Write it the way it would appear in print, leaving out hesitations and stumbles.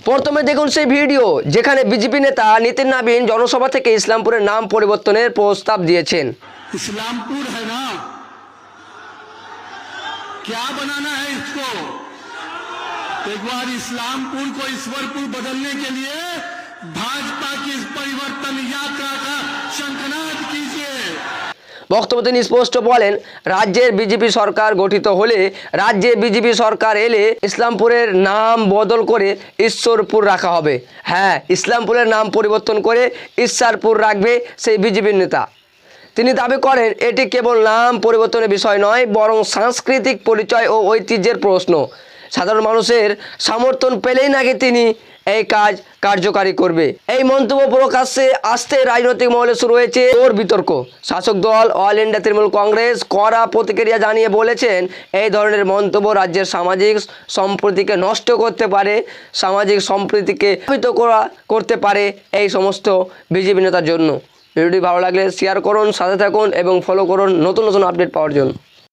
প্রথমে দেখুন সেই ভিডিও যেখানে বিজেপি নেতা নিতিন নবীন জনসভা থেকে ইসলামপুরের নাম পরিবর্তনের প্রস্তাব দিয়েছেন। इस्लामपुर है ना, क्या बनाना है इसको? एक बार इस्लामपुर को ईश्वरपुर बदलने के लिए भाजपा की इस परिवर्तन यात्रा का शंखनाद कीजिए। বক্তব্যে তিনি স্পষ্ট বলেন, রাজ্যের বিজেপি সরকার গঠিত হলে, রাজ্যে বিজেপি সরকার এলে ইসলামপুরের নাম বদল করে ঈশ্বরপুর রাখা হবে। হ্যাঁ, ইসলামপুরের নাম পরিবর্তন করে ঈশ্বরপুর রাখবে সেই বিজেপির নেতা। তিনি দাবি করেন এটি কেবল নাম পরিবর্তনের বিষয় নয়, বরং সাংস্কৃতিক পরিচয় ও ঐতিহ্যের প্রশ্ন। সাধারণ মানুষের সমর্থন পেলেই নাকি তিনি এই কাজ কার্যকারী করবে। এই মন্তব্য প্রকাশ্যে আসতে রাজনৈতিক মহলে শুরু হয়েছে জোর বিতর্ক। শাসক দল অল ইন্ডিয়া তৃণমূল কংগ্রেস কড়া প্রতিক্রিয়া জানিয়ে বলেছেন, এই ধরনের মন্তব্য রাজ্যের সামাজিক সম্প্রীতিকে নষ্ট করতে পারে, সামাজিক সম্প্রীতিকে প্রভাবিত করতে পারে এই সমস্ত বিজেপি নেতার জন্য। ভিডিওটি ভালো লাগলে শেয়ার করুন, সাথে থাকুন এবং ফলো করুন নতুন নতুন আপডেট পাওয়ার জন্য।